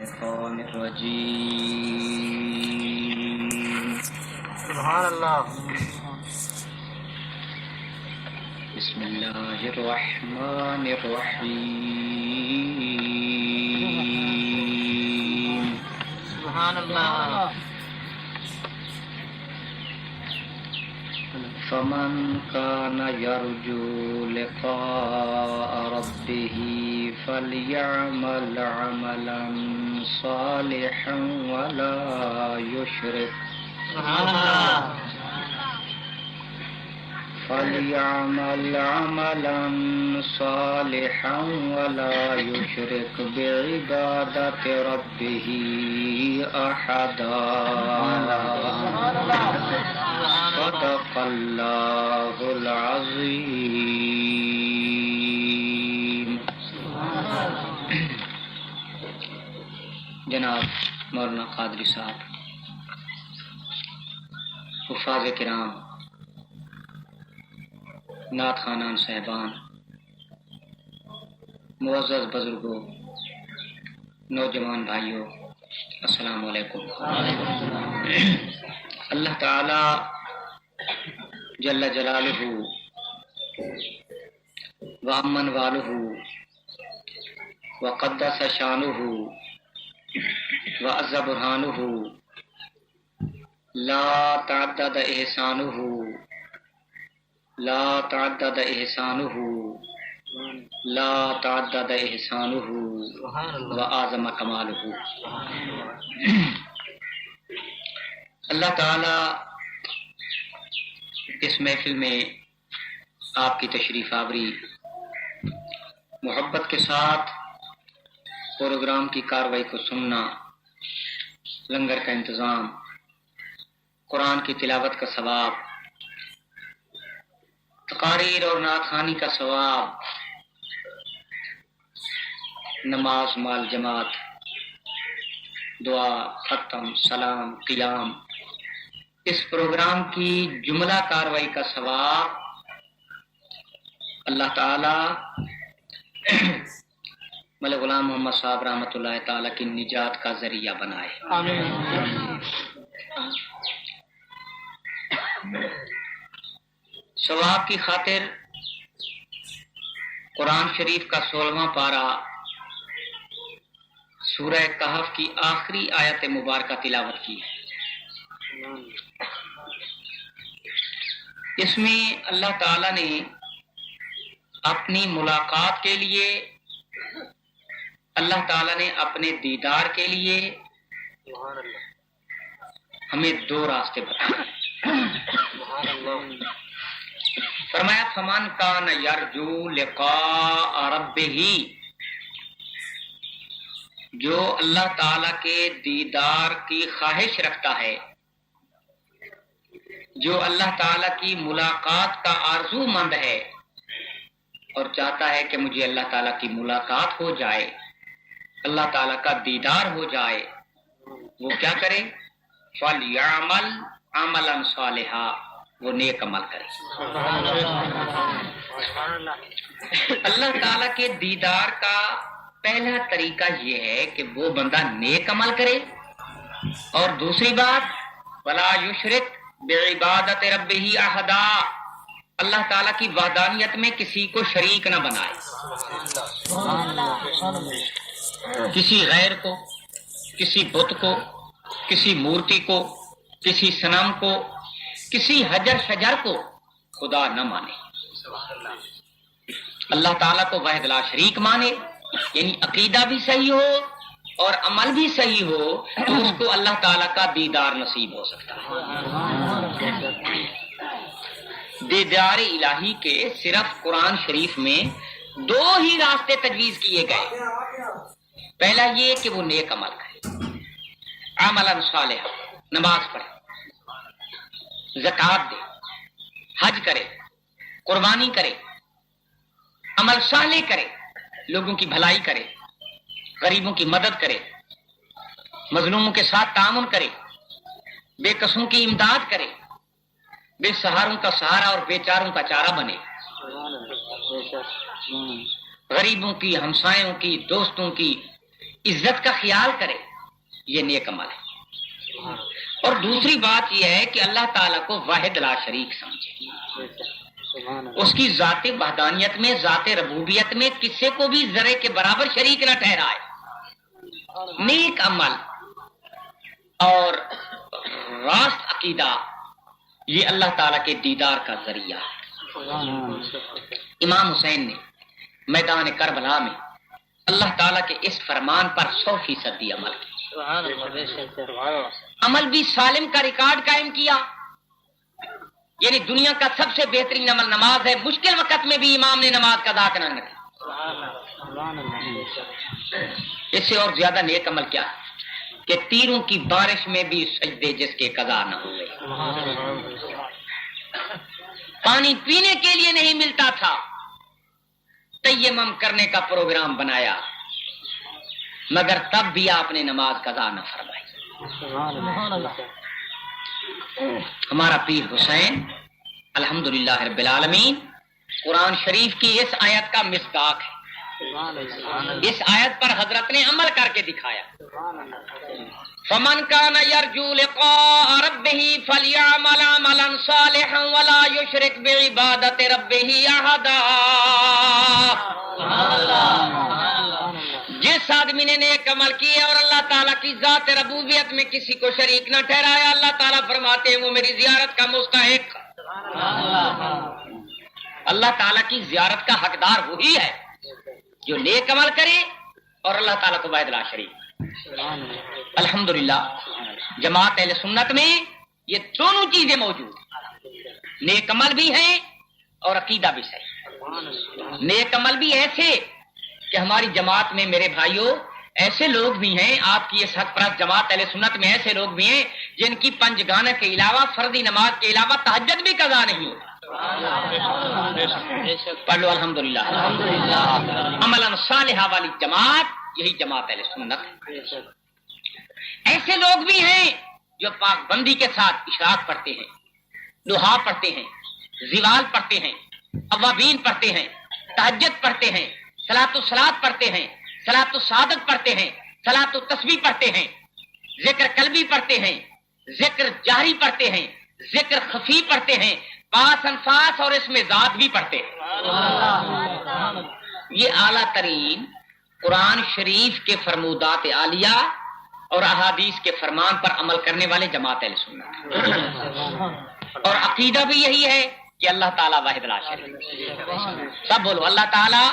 الشیطان الرجیم سبحان اللہ بسم اللہ الرحمن الرحیم سبحان اللہ فمن كان يرجو لقاء ربه فليعمل عملا صالحا ولا يشرك سبحان اللہ فليعمل عملا صالحا ولا يشرك بعبادة ربه أحدا صدق الله العظيم. جناب مولانا قادری صاحب، حفاظ کرام، نعت خوانان صاحبان، معزز بزرگوں، نوجوان بھائیوں، السلام علیکم. اللہ تعالی جل جلالہ وامن والہ وقدس شانہ وعز برہانہ لا تعدد احسانہ لا تعدد احسانہ لا تعدد احسانہ واعظم کمالہ. اللہ تعالی اس محفل میں آپ کی تشریف آوری، محبت کے ساتھ پروگرام کی کارروائی کو سننا، لنگر کا انتظام، قرآن کی تلاوت کا ثواب، تقاریر اور نعت خوانی کا ثواب، نماز مال جماعت، دعا، ختم، سلام، قیام، اس پروگرام کی جملہ کاروائی کا ثواب اللہ تعالی ملک غلام محمد صاحب رحمۃ اللہ تعالی کی نجات کا ذریعہ بنائے. آمین. ثواب کی خاطر قرآن شریف کا 16واں پارہ سورہ کہف کی آخری آیت مبارکہ تلاوت کی ہے. اس میں اللہ تعالی نے اپنی ملاقات کے لیے، اللہ تعالی نے اپنے دیدار کے لیے ہمیں 2 راستے بتائے. فرمایا فمن کان یرجو لقاء ربہ، جو اللہ تعالی کے دیدار کی خواہش رکھتا ہے، جو اللہ تعالی کی ملاقات کا آرزو مند ہے اور چاہتا ہے کہ مجھے اللہ تعالی کی ملاقات ہو جائے، اللہ تعالی کا دیدار ہو جائے، وہ کیا کرے؟ فَلْيَعْمَلْ عَمَلًا صَالِحًا، وہ نیک عمل کرے. اللہ تعالی کے دیدار کا پہلا طریقہ یہ ہے کہ وہ بندہ نیک عمل کرے، اور دوسری بات وَلَا يُشْرِكْ بِعِبَادَةِ رَبِّهِ أَحَدًا، اللہ تعالیٰ کی وحدانیت میں کسی کو شریک نہ بنائے، کسی غیر کو، کسی بت کو، کسی مورتی کو، کسی صنم کو، کسی حجر شجر کو خدا نہ مانے. اللہ تعالیٰ کو واحد لا شریک مانے، یعنی عقیدہ بھی صحیح ہو اور عمل بھی صحیح ہو تو اس کو اللہ تعالیٰ کا دیدار نصیب ہو سکتا ہے. دیدار الہی کے صرف قرآن شریف میں 2 ہی راستے تجویز کیے گئے. پہلا یہ کہ وہ نیک عمل کرے، عملا صالحا، نماز پڑھے، زکوٰۃ دے، حج کرے، قربانی کرے، عمل صالح کرے، لوگوں کی بھلائی کرے، غریبوں کی مدد کرے، مظلوموں کے ساتھ تعاون کرے، بے کسوں کی امداد کرے، بے سہاروں کا سہارا اور بے چاروں کا چارہ بنے، غریبوں کی، ہمسایوں کی، دوستوں کی عزت کا خیال کرے، یہ نیک عمل ہے۔ اور دوسری بات یہ ہے کہ اللہ تعالیٰ کو واحد لا شریک سمجھے، اس کی ذات وحدانیت میں، ذات ربوبیت میں کسی کو بھی ذرے کے برابر شریک نہ ٹھہرائے۔ نیک عمل اور راست عقیدہ یہ اللہ تعالیٰ کے دیدار کا ذریعہ ہے۔ امام حسین نے میدان کربلا میں اللہ تعالیٰ کے اس فرمان پر 100% عمل کیا، عمل بھی سالم کا ریکارڈ قائم کیا، یعنی دنیا کا سب سے بہترین عمل نماز ہے، مشکل وقت میں بھی امام نے نماز قضا کرنا نہیں۔ اس سے اور زیادہ نیک عمل کیا ہے کہ تیروں کی بارش میں بھی سجدے جس کے قضا نہ ہوئے، پانی پینے کے لیے نہیں ملتا تھا، تیمم کرنے کا پروگرام بنایا، مگر تب بھی آپ نے نماز قضا نہ فرمائی۔ ہمارا پیر حسین الحمدللہ رب العالمین قرآن شریف کی اس آیت کا مصداق ہے۔ اس آیت پر حضرت نے عمل کر کے دکھایا، فمن کان یرجو لقاء ربہ فلیعمل عملا صالحا ولا یشرک بعبادۃ ربہ احدا۔ جس آدمی نے نیک عمل کیا اور اللہ تعالیٰ کی ذات ربوبیت میں کسی کو شریک نہ ٹھہرایا، اللہ تعالیٰ فرماتے ہیں وہ میری زیارت کا مستحق۔ اللہ تعالیٰ کی زیارت کا حقدار وہی ہے جو نیک عمل کرے اور اللہ تعالیٰ کو واحد لا شریک۔ الحمدللہ جماعت اہل سنت میں یہ دونوں چیزیں موجود ہیں، نیک عمل بھی ہے اور عقیدہ بھی صحیح۔ نیک عمل بھی ایسے کہ ہماری جماعت میں میرے بھائیوں ایسے لوگ بھی ہیں، آپ کی اس حق پرست جماعت اہل سنت میں ایسے لوگ بھی ہیں جن کی پنجگانہ کے علاوہ، فردی نماز کے علاوہ تہجد بھی قضا نہیں ہوتا۔ پڑھ لو الحمدللہ۔ عملاً صالحہ والی جماعت یہی جماعت اہل سنت ہے۔ ایسے لوگ بھی ہیں جو پاک بندی کے ساتھ اشراق پڑھتے ہیں، دوحا پڑھتے ہیں، زوال پڑھتے ہیں، اوابین پڑھتے ہیں، تہجد پڑھتے ہیں، صلاۃ الصلاۃ پڑھتے ہیں، صلاۃ السعادت پڑھتے ہیں، صلاۃ التسبیح پڑھتے ہیں، ذکر قلبی پڑھتے ہیں، ذکر جہری پڑھتے ہیں، ذکر خفی پڑھتے ہیں، پاس انفاس اور اس میں ذات بھی پڑھتے ہیں۔ یہ اعلیٰ ترین قرآن شریف کے فرمودات عالیہ اور احادیث کے فرمان پر عمل کرنے والے جماعت اہل سنت، اور عقیدہ بھی یہی ہے کہ اللہ تعالیٰ واحد لا شریک۔ سب بولو اللہ تعالیٰ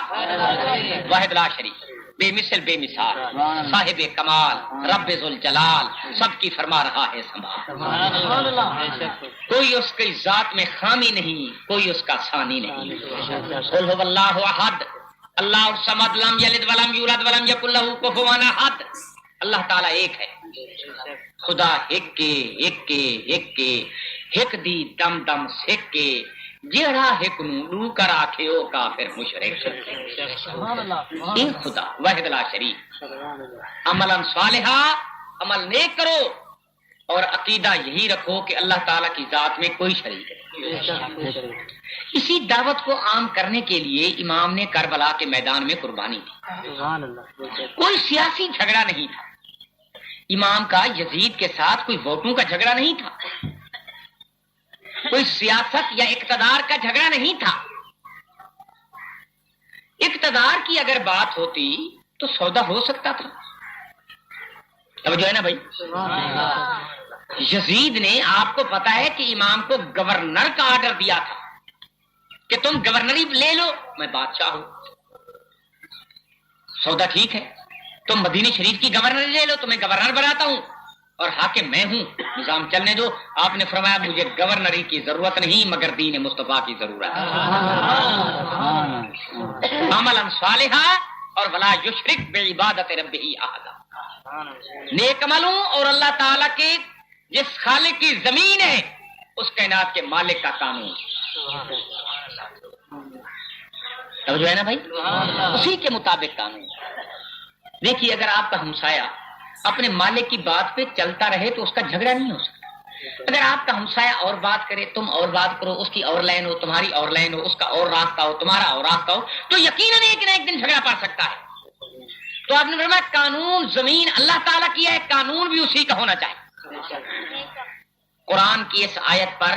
واحد لا شریک، بے مثل بے مثال، صاحب کمال، رب ذوالجلال، سب کی فرما رہا ہے سماع۔ کوئی اس کی ذات میں خامی نہیں، کوئی اس کا ثانی نہیں۔ قل هو اللہ احد اللہ الصمد لم یلد ولم یولد ولم یکن لہ کفوا احد۔ اللہ تعالیٰ ایک ہے، خدا ایک کے ہک دی دم دم سک کے جیڑا ہک نو لو کر آکھیو کافر مشرک۔ ایک خدا واحد لا شریک۔ عملاً صالحہ، عمل نیک کرو اور عقیدہ یہی رکھو کہ اللہ تعالیٰ کی ذات میں کوئی شریک نہیں۔ اسی دعوت کو عام کرنے کے لیے امام نے کربلا کے میدان میں قربانی دی۔ کوئی سیاسی جھگڑا نہیں تھا، امام کا یزید کے ساتھ کوئی ووٹوں کا جھگڑا نہیں تھا، کوئی سیاست یا اقتدار کا جھگڑا نہیں تھا۔ اقتدار کی اگر بات ہوتی تو سودا ہو سکتا تھا۔ اب جو ہے نا بھائی، یزید نے، آپ کو پتا ہے کہ امام کو گورنر کا آرڈر دیا تھا کہ تم گورنری لے لو، میں بادشاہ ہوں۔ سودا ٹھیک ہے، تم مدینہ شریف کی گورنری لے لو، تمہیں گورنر بناتا ہوں اور حاکم میں ہوں، نظام چلنے دو۔ آپ نے فرمایا مجھے گورنری کی ضرورت نہیں مگر دین مصطفیٰ کی ضرورت ہے۔ عملاً صالحہ اور ولا یشرک بعبادۃ ربہ احدا۔ نیک عملوں اور اللہ تعالیٰ کے جس خالق کی زمین ہے اس کائنات کے مالک کا قانون، جو ہے نا بھائی، اسی کے مطابق قانون۔ دیکھیے اگر آپ کا ہمسایہ اپنے مالک کی بات پہ چلتا رہے تو اس کا جھگڑا نہیں ہو سکتا۔ اگر آپ کا ہمسایہ اور بات کرے، تم اور بات کرو، اس کی اور لائن ہو، تمہاری اور لائن ہو، اس کا اور راستہ ہو، تمہارا اور راستہ ہو، تو یقیناً ایک نہ ایک دن جھگڑا پڑ سکتا ہے۔ تو آپ نے فرمایا قانون زمین اللہ تعالیٰ کی ہے، قانون بھی اسی کا ہونا چاہیے۔ قرآن کی اس آیت پر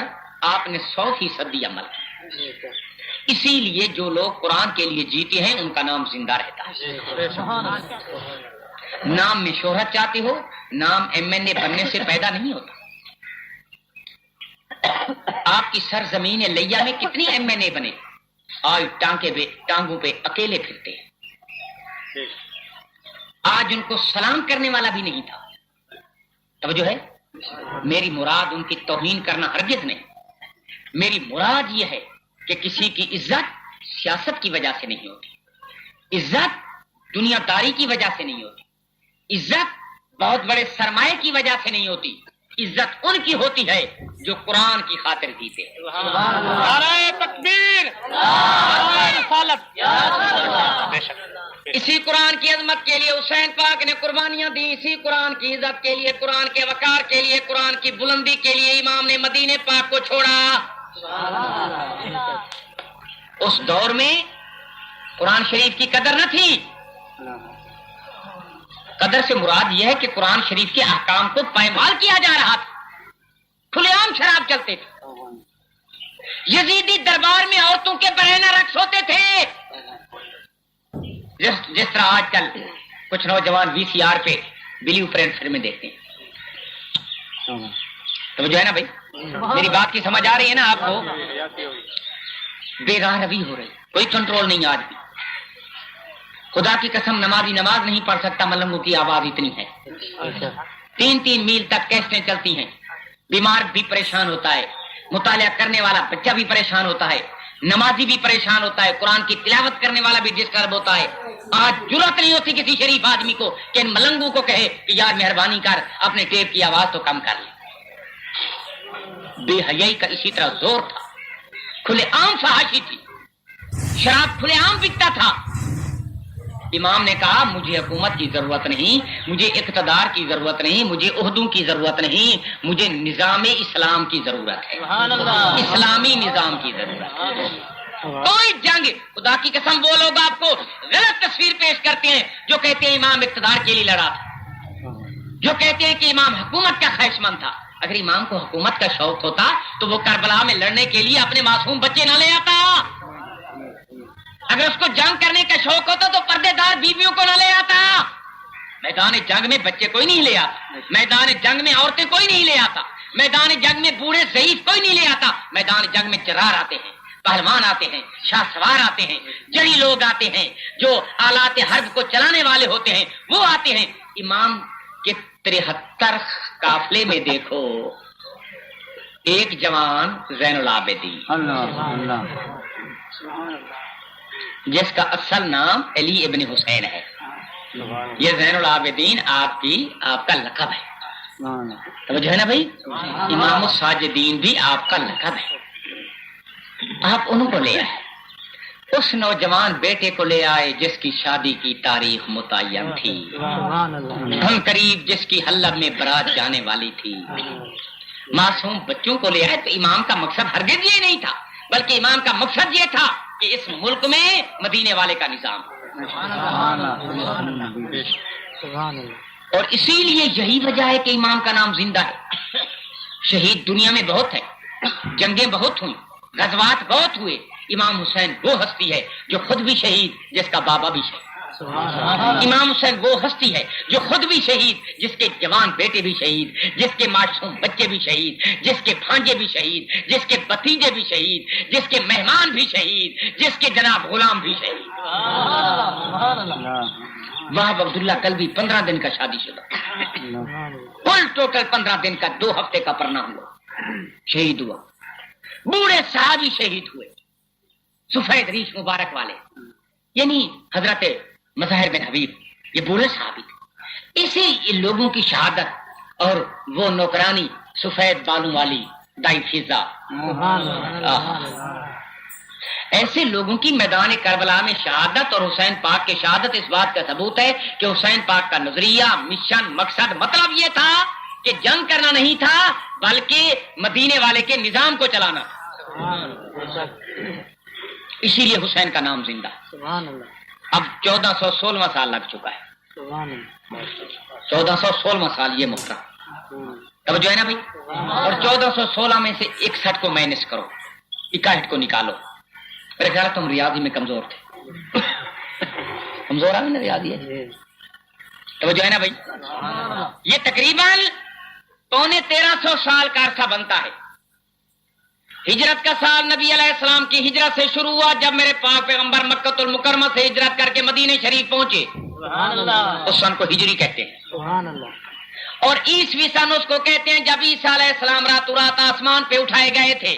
آپ نے 100% عمل کیا۔ اسی لیے جو لوگ قرآن کے لیے جیتے ہیں ان کا نام زندہ رہتا ہے۔ نام میں شہرت چاہتے ہو، نام MNA بننے سے پیدا نہیں ہوتا۔ آپ کی سرزمین لیا میں کتنی MNA بنے، آج ٹانگوں پہ اکیلے پھرتے ہیں۔ آج ان کو سلام کرنے والا بھی نہیں تھا۔ توجہ ہے، میری مراد ان کی توہین کرنا ہرگز نہیں، میری مراد یہ ہے کہ کسی کی عزت سیاست کی وجہ سے نہیں ہوتی، عزت دنیا داری کی وجہ سے نہیں ہوتی، عزت بہت بڑے سرمایے کی وجہ سے نہیں ہوتی، عزت ان کی ہوتی ہے جو قرآن کی خاطر جیتے ہیں۔ نعرہ تکبیر، نعرہ رسالت۔ اسی قرآن کی عظمت کے لیے حسین پاک نے قربانیاں دی، اسی قرآن کی عزت کے لیے، قرآن کے وقار کے لیے، قرآن کی بلندی کے لیے امام نے مدینے پاک کو چھوڑا۔ اس دور میں قرآن شریف کی قدر نہ تھی۔ قدر سے مراد یہ ہے کہ قرآن شریف کے احکام کو پائمال کیا جا رہا تھا، کھلے عام شراب چلتے تھے، یزیدی دربار میں عورتوں کے برہنہ رقص ہوتے تھے، جس طرح آج کل کچھ نوجوان VCR پہ بلیو پرنٹ فلمیں دیکھتے ہیں۔ تو جو ہے نا بھائی، میری بات کی سمجھ آ رہی ہے نا آپ کو؟ بے راہ روی ہو رہی، کوئی کنٹرول نہیں آج بھی۔ خدا کی قسم نمازی نماز نہیں پڑھ سکتا، ملنگوں کی آواز اتنی ہے، 3 میل تک کیسٹیں چلتی ہیں، بیمار بھی پریشان ہوتا ہے، مطالعہ کرنے والا بچہ بھی پریشان ہوتا ہے، نمازی بھی پریشان ہوتا ہے، قرآن کی تلاوت کرنے والا بھی ڈسٹرب ہوتا ہے۔ آج جرأت نہیں ہوتی کسی شریف آدمی کو کہ ان ملنگوں کو کہے کہ یار مہربانی کر اپنے ٹیپ کی آواز تو کم کر لے۔ بے حیائی کا اسی طرح زور تھا، کھلے عام فحاشی تھی، شراب کھلے عام بکتا تھا۔ امام نے کہا مجھے حکومت کی ضرورت نہیں، مجھے اقتدار کی ضرورت نہیں، مجھے عہدوں کی ضرورت نہیں، مجھے نظام اسلام کی ضرورت ہے، اسلامی نظام کی ضرورت ہے۔ کوئی جنگ، خدا کی قسم وہ لوگ آپ کو غلط تصویر پیش کرتے ہیں جو کہتے ہیں امام اقتدار کے لیے لڑا تھا، جو کہتے ہیں کہ امام حکومت کا خواہش مند تھا۔ اگر امام کو حکومت کا شوق ہوتا تو وہ کربلا میں لڑنے کے لیے اپنے معصوم بچے نہ لے آتا، اگر اس کو جنگ کرنے کا شوق ہوتا تو پردے دار بیویوں کو نہ لے آتا۔ میدان جنگ میں بچے کوئی نہیں لے آتا، میدان جنگ میں عورتیں کوئی نہیں لے آتا، میدان جنگ میں بوڑھے ضعیف کوئی نہیں لے آتا، میدان جنگ میں چرار آتے ہیں، پہلوان آتے ہیں، شاہ سوار آتے ہیں، جڑی لوگ آتے ہیں، جو آلات حرب کو چلانے والے ہوتے ہیں وہ آتے ہیں۔ امام کے 73 قافلے میں دیکھو، ایک جوان زین العابدین جس کا اصل نام علی ابن حسین ہے، یہ زین العابدین آپ کا لقب ہے، توجہ ہے نا بھائی؟ امام الساجدین بھی آپ کا لقب ہے۔ آپ انہوں کو لے آئے، اس نوجوان بیٹے کو لے آئے جس کی شادی کی تاریخ متعین تھی، ہم قریب جس کی حلب میں برات جانے والی تھی، معصوم بچوں کو لے آئے۔ تو امام کا مقصد ہرگز یہ نہیں تھا، بلکہ امام کا مقصد یہ تھا کہ اس ملک میں مدینے والے کا نظام، اور اسی لیے یہی وجہ ہے کہ امام کا نام زندہ ہے۔ شہید دنیا میں بہت ہے، جنگیں بہت ہوئی، غزوات بہت ہوئے، امام حسین وہ ہستی ہے جو خود بھی شہید، جس کا بابا بھی شہید۔ امام حسین وہ ہستی ہے جو خود بھی شہید، جس کے جوان بیٹے بھی شہید، جس کے معصوم بچے بھی شہید، جس کے بھانجے بھی شہید، جس کے بھتیجے بھی شہید، جس کے مہمان بھی شہید، جس کے جناب غلام بھی شہید۔ وہاب عبداللہ قلبی 15 دن کا شادی شدہ، کل ٹوٹل 15 دن کا، 2 ہفتے کا پرنا ہوا، شہید ہوا۔ بوڑھے صحابی شہید ہوئے، سفید ریش مبارک والے، یعنی حضرت مظاہر بن حبیب، یہ بوڑھے صحابی تھے۔ اسی لوگوں کی شہادت اور وہ نوکرانی سفید بالوں والی دائی فضا، ایسے لوگوں کی میدان کربلا میں شہادت اور حسین پاک کی شہادت اس بات کا ثبوت ہے کہ حسین پاک کا نظریہ، مشن، مقصد، مطلب یہ تھا کہ جنگ کرنا نہیں تھا بلکہ مدینے والے کے نظام کو چلانا تھا۔ اسی لیے حسین کا نام زندہ۔ اب 1416واں سال لگ چکا ہے، 1416 سال یہ محرم. توجہ ہے نا بھائی. اور 1416 میں سے 61 کو مائنس کرو, 61 کو نکالو. میرے خیال تم ریاضی میں کمزور تھے. کمزور آگے نا ریاضی ہے. توجہ ہے نا بھائی. یہ تقریباً 1350 سال کا عرصہ بنتا ہے. ہجرت کا سال نبی علیہ السلام کی ہجرت سے شروع ہوا جب میرے پاک پیغمبر مکہ المکرمہ سے ہجرت کر کے مدینہ شریف پہنچے. اس سن کو ہجری کہتے ہیں. اور عیسوی سن اس کو کہتے ہیں جب عیسیٰ علیہ السلام راتوں رات آسمان پہ اٹھائے گئے تھے.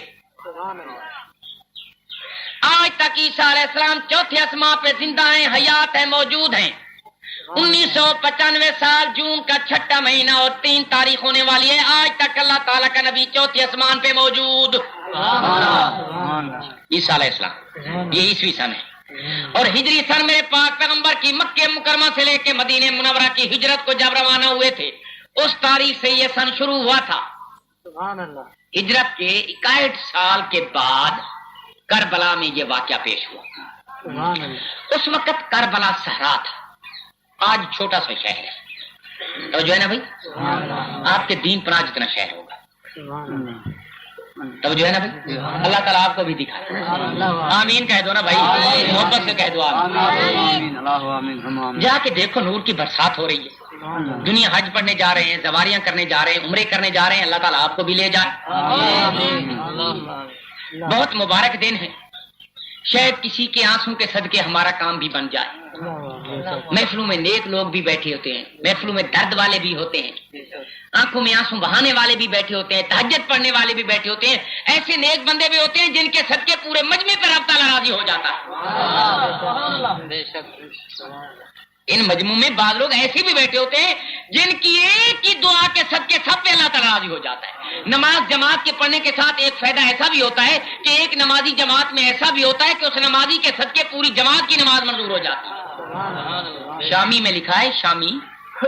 آج تک عیسیٰ علیہ السلام چوتھے آسمان پہ زندہ ہیں, حیات ہیں, موجود ہیں. 1995 سال جون کا 6واں مہینہ اور 3 تاریخ ہونے والی ہے. آج تک اللہ تعالیٰ کا نبی چوتھے آسمان پہ موجود. عیسیٰ علیہ السلام یہ عیسوی سن ہے. اور ہجری سن میرے پاک پیغمبر کی مکہ مکرمہ سے لے کے مدینہ منورہ کی ہجرت کو جب روانہ ہوئے تھے اس تاریخ سے یہ سن شروع ہوا تھا. ہجرت کے 61 سال کے بعد کربلا میں یہ واقعہ پیش ہوا. اس وقت کربلا صحرا تھا, آج چھوٹا سا شہر ہے. تو جو ہے نا بھائی, آپ کے دین پر جتنا شہر ہوگا. تو جو ہے نا بھائی, اللہ تعالیٰ آپ کو بھی دکھائے. آمین کہہ دو نا بھائی, محبت سے کہہ دو آمین. جا کے دیکھو نور کی برسات ہو رہی ہے. دنیا حج پڑھنے جا رہے ہیں, زواریاں کرنے جا رہے ہیں, عمرے کرنے جا رہے ہیں. اللہ تعالیٰ آپ کو بھی لے جائے. بہت مبارک دن ہے. شاید کسی کے آنسوں کے صدقے ہمارا کام بھی بن جائے. محفلوں میں نیک لوگ بھی بیٹھے ہوتے ہیں, محفلوں میں درد والے بھی ہوتے ہیں, آنکھوں میں آنسو بہانے والے بھی بیٹھے ہوتے ہیں, تہجد پڑھنے والے بھی بیٹھے ہوتے ہیں. ایسے نیک بندے بھی ہوتے ہیں جن کے صدقے پورے مجمع پر رب تعالیٰ راضی ہو جاتا ہے. ان مجموع میں بعض لوگ ایسے بھی بیٹھے ہوتے ہیں جن کی ایک ہی دعا کے صدقے سب پہ اللہ تعالیٰ راضی ہو جاتا ہے. نماز جماعت کے پڑھنے کے ساتھ ایک فائدہ ایسا بھی ہوتا ہے کہ ایک نمازی جماعت میں ایسا بھی ہوتا ہے کہ اس نمازی کے صدقے پوری جماعت کی نماز منظور ہو جاتی ہے. شامی میں لکھا ہے, شامی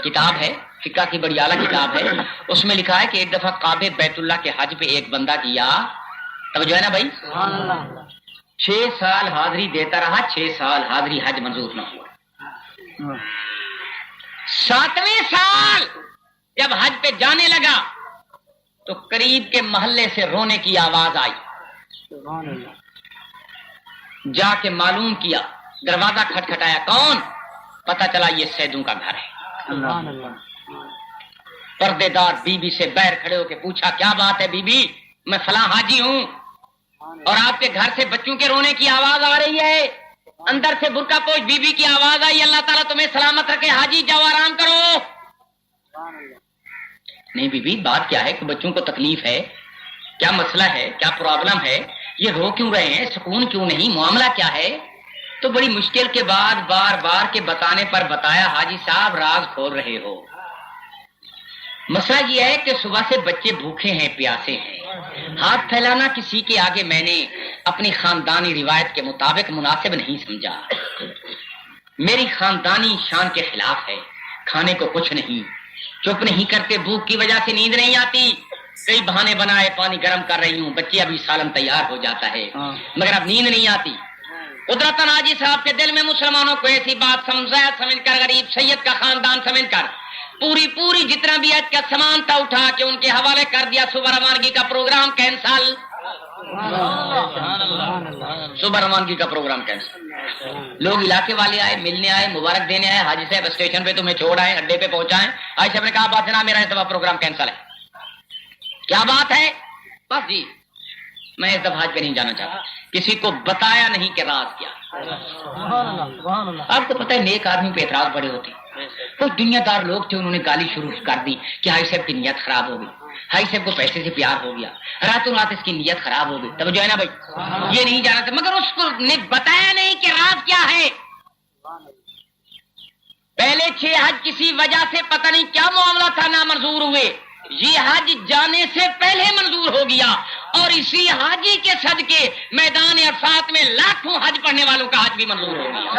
کتاب ہے, فقہ کی بڑی اعلیٰ کتاب ہے, اس میں لکھا ہے کہ ایک دفعہ کعبہ بیت اللہ کے حج پہ ایک بندہ گیا. تب جو ہے نا بھائی, 6 سال حاضری دیتا رہا, 6 سال حاضری حج منظور نہ ہوا. 7ویں سال جب حج پہ جانے لگا تو قریب کے محلے سے رونے کی آواز آئی. جا کے معلوم کیا, دروازہ کھٹکھٹایا, کون؟ پتہ چلا یہ سیدوں کا گھر ہے. پردے دار بی بی سے باہر کھڑے ہو کے پوچھا, کیا بات ہے بی بی؟ میں فلاں حاجی ہوں اور آپ کے گھر سے بچوں کے رونے کی آواز آ رہی ہے. اندر سے برقع پوش بی بی کی آواز آئی, اللہ تعالیٰ تمہیں سلامت رکھے, حاجی جاؤ آرام کرو. نہیں بی بی, بات کیا ہے کہ بچوں کو تکلیف ہے, کیا مسئلہ ہے, کیا پرابلم ہے, یہ رو کیوں رہے ہیں, سکون کیوں نہیں, معاملہ کیا ہے؟ تو بڑی مشکل کے بعد بار بار کے بتانے پر بتایا, حاجی صاحب راز کھول رہے ہو. مسئلہ یہ ہے کہ صبح سے بچے بھوکے ہیں, پیاسے ہیں. ہاتھ پھیلانا کسی کے آگے میں نے اپنی خاندانی روایت کے مطابق مناسب نہیں سمجھا. میری خاندانی شان کے خلاف ہے. کھانے کو کچھ نہیں, چپ نہیں کرتے, بھوک کی وجہ سے نیند نہیں آتی, کئی بہانے بنائے, پانی گرم کر رہی ہوں, بچے ابھی سالن تیار ہو جاتا ہے مگر اب نیند نہیں آتی. قدرتاً حاجی صاحب کے دل میں مسلمانوں کو ایسی بات سمجھ کر, غریب سید کا خاندان سمجھ کر پوری جتنا بھی حج کا سامان تھا اٹھا کے ان کے حوالے کر دیا. صبح روانگی کا پروگرام کینسل, صبح روانگی کا پروگرام کینسل. لوگ علاقے والے آئے, ملنے آئے, مبارک دینے آئے, حاجی صاحب اسٹیشن پہ تمہیں چھوڑ آئے, اڈے پہ پہنچائیں. حاجی صاحب نے کہا بات جناب میرا اس دفعہ پروگرام کینسل ہے. کیا بات ہے؟ بس جی میں اس دفعہ حج پہ نہیں جانا چاہتا. کسی کو بتایا نہیں کہ راز کیا. آپ کو پتہ ہے نیک آدمی پہ اعتراض بڑے ہوتے ہیں. کچھ دنیا دار لوگ تھے, انہوں نے گالی شروع کر دی کہ حاجی صاحب کی نیت خراب ہو گئی, حاجی صاحب کو پیسے سے پیار ہو گیا, راتوں رات اس کی نیت خراب ہو گئی. تب جو ہے نا بھائی, یہ نہیں جانا تھا, مگر اس کو نے بتایا نہیں کہ راز کیا ہے. پہلے 6 حج کسی وجہ سے پتہ نہیں کیا معاملہ تھا نامنظور ہوئے. یہ حج جانے سے پہلے منظور ہو گیا اور اسی حاجی کے صدقے میدان عرفات میں لاکھوں حج پڑھنے والوں کا حج بھی منظور ہو گیا.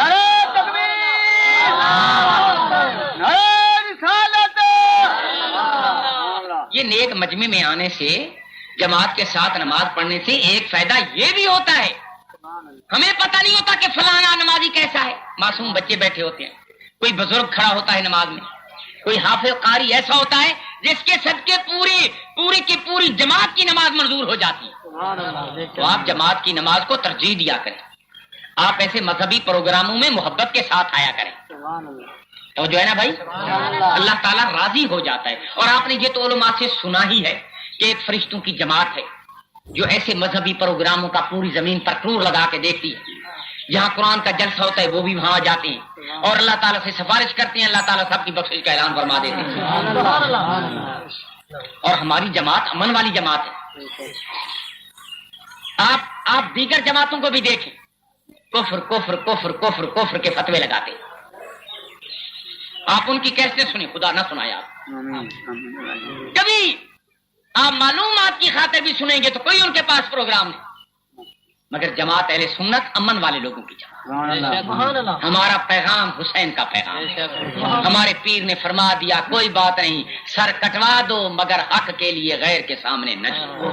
یہ نیک مجمع میں آنے سے, جماعت کے ساتھ نماز پڑھنے سے ایک فائدہ یہ بھی ہوتا ہے, ہمیں پتہ نہیں ہوتا کہ فلانا نمازی کیسا ہے. معصوم بچے بیٹھے ہوتے ہیں, کوئی بزرگ کھڑا ہوتا ہے نماز میں، کوئی حافظ قاری ایسا ہوتا ہے جس کے صدقے پوری کی پوری جماعت کی نماز منظور ہو جاتی ہے. تو آپ جماعت کی نماز کو ترجیح دیا کریں. آپ ایسے مذہبی پروگراموں میں محبت کے ساتھ آیا کریں. تو جو ہے نا بھائی، اللہ تعالیٰ راضی ہو جاتا ہے. اور آپ نے یہ تو علماء سے سنا ہی ہے کہ ایک فرشتوں کی جماعت ہے جو ایسے مذہبی پروگراموں کا پوری زمین پر ٹور لگا کے دیکھتی ہے. جہاں قرآن کا جلسہ ہوتا ہے وہ بھی وہاں جاتے ہیں اور اللہ تعالیٰ سے سفارش کرتے ہیں. اللہ تعالیٰ سب کی بخشش کا اعلان فرما دیتے ہیں. اور ہماری جماعت امن والی جماعت ہے. آپ دیگر جماعتوں کو بھی دیکھیں، کفر کفر کفر کفر کفر کے فتوے لگاتے ہیں. آپ ان کی کیسے سنیں، خدا نہ سنائے. آپ کبھی آپ معلومات کی خاطر بھی سنیں گے تو کوئی ان کے پاس پروگرام نہیں، مگر جماعت اہل سنت امن والے لوگوں کی جماعت. ہمارا پیغام حسین کا پیغام. ہمارے پیر نے فرما دیا کوئی بات نہیں، سر کٹوا دو مگر حق کے لیے غیر کے سامنے نہ جھکو.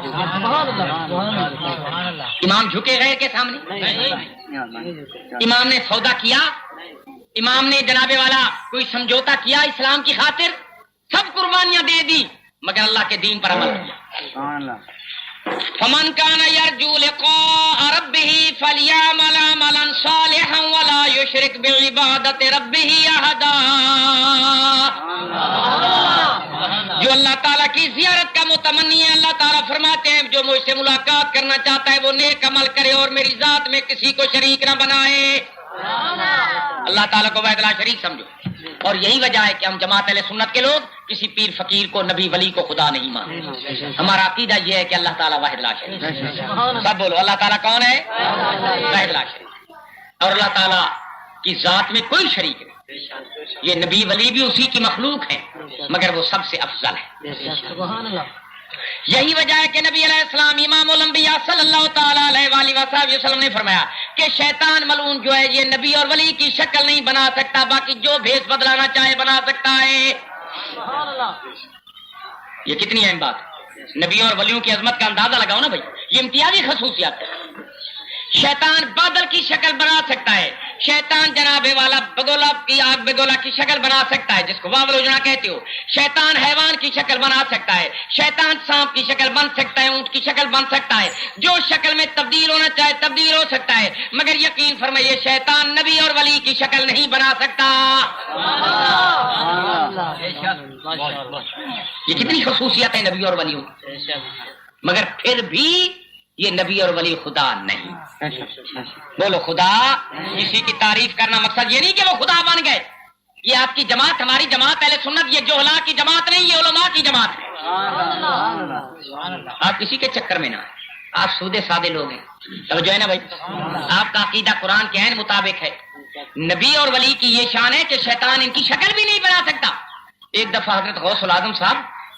امام جھکے غیر کے سامنے؟ امام نے سودا کیا، امام نے جناب والا کوئی سمجھوتا کیا اسلام کی خاطر؟ سب قربانیاں دے دی مگر اللہ کے دین پر عمل کیا. فمن كان يرجو لقاء ربه فليعمل عملا صالحا ولا يشرك بعبادة ربه أحدا. جو اللہ تعالیٰ کی زیارت کا متمنی ہے، اللہ تعالیٰ فرماتے ہیں جو مجھ سے ملاقات کرنا چاہتا ہے وہ نیک عمل کرے اور میری ذات میں کسی کو شریک نہ بنائے. اللہ تعالیٰ کو واحد لا شریک سمجھو. اور یہی وجہ ہے کہ ہم جماعت اہل سنت کے لوگ کسی پیر فقیر کو، نبی ولی کو خدا نہیں مانتے. ہمارا عقیدہ یہ ہے کہ اللہ تعالیٰ واحد لا شریک. سب بولو اللہ تعالیٰ کون ہے؟ واحد لا شریک. اور اللہ تعالیٰ کی ذات میں کوئی شریک نہیں. یہ نبی ولی بھی اسی کی مخلوق ہیں مگر وہ سب سے افضل ہے. یہی وجہ ہے کہ نبی علیہ السلام امام الانبیاء صلی اللہ تعالیٰ علیہ وآلہ وسلم نے فرمایا کہ شیطان ملعون جو ہے یہ نبی اور ولی کی شکل نہیں بنا سکتا، باقی جو بھیس بدلانا چاہے بنا سکتا ہے. یہ کتنی اہم بات ہے. نبیوں اور ولیوں کی عظمت کا اندازہ لگاؤ نا بھائی. یہ امتیازی خصوصیات ہے. شیطان بادل کی شکل بنا سکتا ہے، شیطان جناب والا بگولا کی آگ بگولا کی شکل بنا سکتا ہے جس کو واول اجنا کہتے ہو. شیطان حیوان کی شکل بنا سکتا ہے، شیطان سانپ کی شکل بن سکتا ہے، اونٹ کی شکل بن سکتا ہے. جو شکل میں تبدیل ہونا چاہے تبدیل ہو سکتا ہے، مگر یقین فرمائیے شیطان نبی اور ولی کی شکل نہیں بنا سکتا. یہ کتنی خصوصیت ہے نبی اور ولیوں. مگر پھر بھی یہ نبی اور ولی خدا نہیں. بولو خدا. کسی کی تعریف کرنا مقصد یہ نہیں کہ وہ خدا بن گئے. یہ آپ کی جماعت، ہماری جماعت اہل سنت، یہ جوہلا کی جماعت نہیں، یہ علماء کی جماعت ہے. آپ کسی کے چکر میں نہ آئے. آپ سودے سادے لوگ ہیں. توجہ ہے نا بھائی. آپ کا عقیدہ قرآن کے عین مطابق ہے. نبی اور ولی کی یہ شان ہے کہ شیطان ان کی شکل بھی نہیں بنا سکتا. ایک دفعہ حضرت غوث العظم صاحب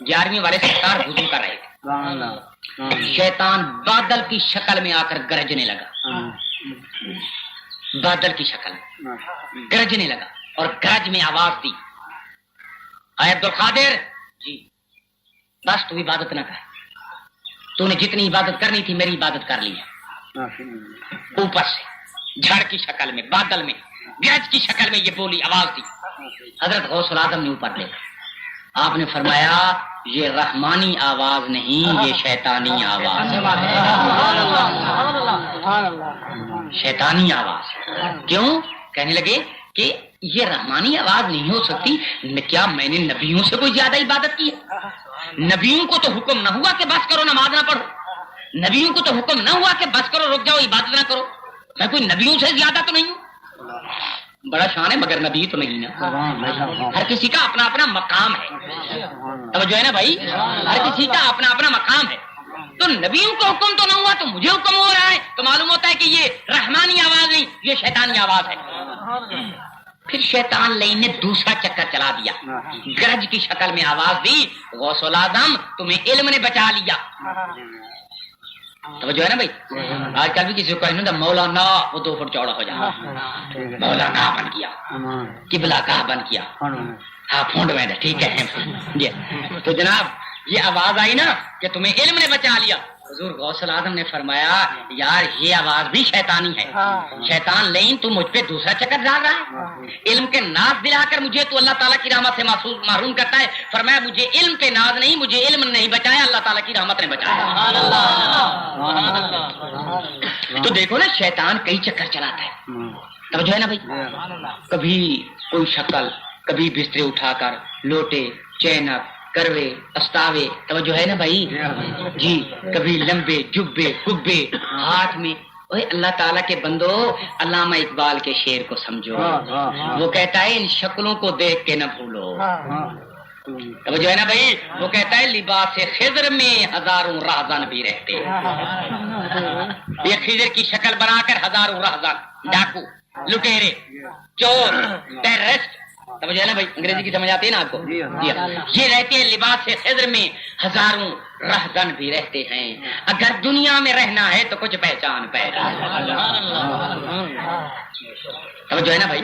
11ویں والے سرکار وضو کر رہے تھے. شیطان بادل کی شکل میں آ کر گرجنے لگا. بادل کی شکل میں گرجنے لگا اور گرج میں آواز دی، اے عبد القادر جی بس تو عبادت نہ کر، تو نے جتنی عبادت کرنی تھی میری عبادت کر لی ہے. اوپر سے جھڑ کی شکل میں، بادل میں، گرج کی شکل میں یہ بولی، آواز دی. حضرت غوث العظم نے اوپر دیکھا. آپ نے فرمایا یہ رحمانی آواز نہیں، یہ شیطانی آواز ہے. شیطانی آواز. کیوں؟ کہنے لگے کہ یہ رحمانی آواز نہیں ہو سکتی. کیا میں نے نبیوں سے کوئی زیادہ عبادت کی ہے؟ نبیوں کو تو حکم نہ ہوا کہ بس کرو نماز نہ پڑھو. نبیوں کو تو حکم نہ ہوا کہ بس کرو رک جاؤ عبادت نہ کرو. میں کوئی نبیوں سے زیادہ تو نہیں ہوں. بڑا شان ہے مگر نبی تو نہیں نا. ہر کسی کا اپنا اپنا مقام ہے. توجہ ہے نا بھائی. ہر کسی کا اپنا اپنا مقام ہے. تو نبیوں کو حکم تو نہ ہوا تو مجھے حکم ہو رہا ہے، تو معلوم ہوتا ہے کہ یہ رحمانی آواز نہیں، یہ شیطانی آواز ہے. پھر شیطان لئی نے دوسرا چکر چلا دیا، گرج کی شکل میں آواز دی، غوث العظم تمہیں علم نے بچا لیا. توجہ ہے نا بھائی. آج کل بھی کسی کو کہیں مولانا، وہ 2 فٹ چوڑا ہو جانا، مولانا بن گیا، قبلہ گاہ بن گیا. ہاں پھونڈ میں ٹھیک ہے. تو جناب یہ آواز آئی نا کہ تمہیں علم نے بچا لیا، حضور غوث اعظم نے فرمایا یار یہ آواز بھی شیطانی ہے. شیطان لین تو مجھ پہ دوسرا چکر ڈال رہا ہے. علم کے ناز دلا کر مجھے تو اللہ تعالیٰ کی رحمت سے محروم کرتا ہے. فرمایا مجھے علم پہ ناز نہیں, مجھے علم نہیں بچایا, اللہ تعالیٰ کی رحمت نے بچایا. تو دیکھو نا شیطان کئی چکر چلاتا ہے. توجہ ہے نا بھائی, کبھی کوئی شکل, کبھی بسترے اٹھا کر, لوٹے, چینک, کروے, استاوے, توجہ ہے نا بھائی جی, کبھی لمبے جبے کبے ہاتھ میں. اوے اللہ تعالیٰ کے بندو, علامہ اقبال کے شعر کو سمجھو. وہ کہتا ہے ان شکلوں کو دیکھ کے نہ بھولو. توجہ ہے نا بھائی, وہ کہتا ہے لباس خضر میں ہزاروں راہزن بھی رہتے ہیں. یہ خضر کی شکل بنا کر ہزاروں راہزن, ڈاکو, لٹیرے, چور, ٹیررسٹ, سمجھ ہے نا بھائی, انگریزی کی سمجھ آتی ہے نا آپ کو, یہ رہتے ہیں لباس خضر میں ہزاروں رہزن بھی رہتے ہیں. اگر دنیا میں رہنا ہے تو کچھ پہچان پیدا. سمجھ ہے نا بھائی.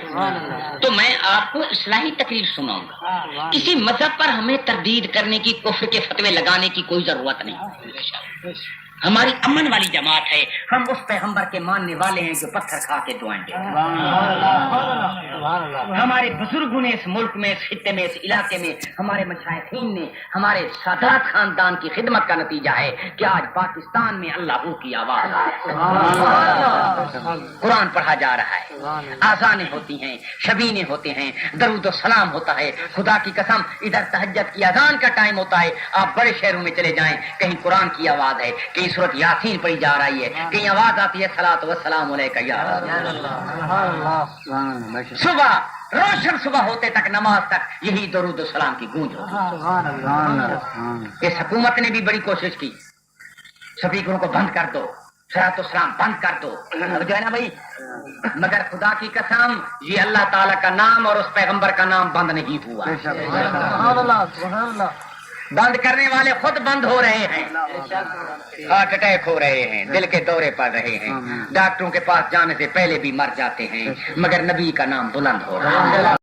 تو میں آپ کو اصلاحی تقریر سناؤں گا. کسی مذہب پر ہمیں تردید کرنے کی, کفر کے فتوے لگانے کی کوئی ضرورت نہیں. ہماری امن والی جماعت ہے, ہم اس پیغمبر کے ماننے والے ہیں جو پتھر کھا کے دعائیں دیتے ہیں. ہمارے بزرگوں نے اس ملک میں, اس خطے میں, اس علاقے میں, ہمارے مشائخین نے, ہمارے سادات خاندان کی خدمت کا نتیجہ ہے کہ آج پاکستان میں اللہ کی آواز ہے. قرآن پڑھا جا رہا ہے, آذانیں ہوتی ہیں, شبینے ہوتے ہیں, درود و سلام ہوتا ہے. خدا کی قسم ادھر تہجد کی اذان کا ٹائم ہوتا ہے, آپ بڑے شہروں میں چلے جائیں, کہیں قرآن کی آواز ہے, کہیں سورۃ یاسین پڑھی جا رہی ہے, کہیں آواز آتی ہے صلاۃ و سلام علیکہ یا رسول اللہ. صبح روشن صبح ہوتے تک, نماز تک یہی درود و سلام کی گونج ہوتی ہے. اس حکومت نے بھی بڑی کوشش کی, سپیکروں کو بند کر دو, صلاۃ و سلام بند کر دو, جو ہے نا بھائی, مگر خدا کی قسم یہ اللہ تعالیٰ کا نام اور اس پیغمبر کا نام بند نہیں ہوا. بند کرنے والے خود بند ہو رہے ہیں, ہارٹ اٹیک ہو رہے ہیں, دل کے دورے پڑ رہے ہیں, ڈاکٹروں کے پاس جانے سے پہلے بھی مر جاتے ہیں, مگر نبی کا نام بلند ہو رہا ہے.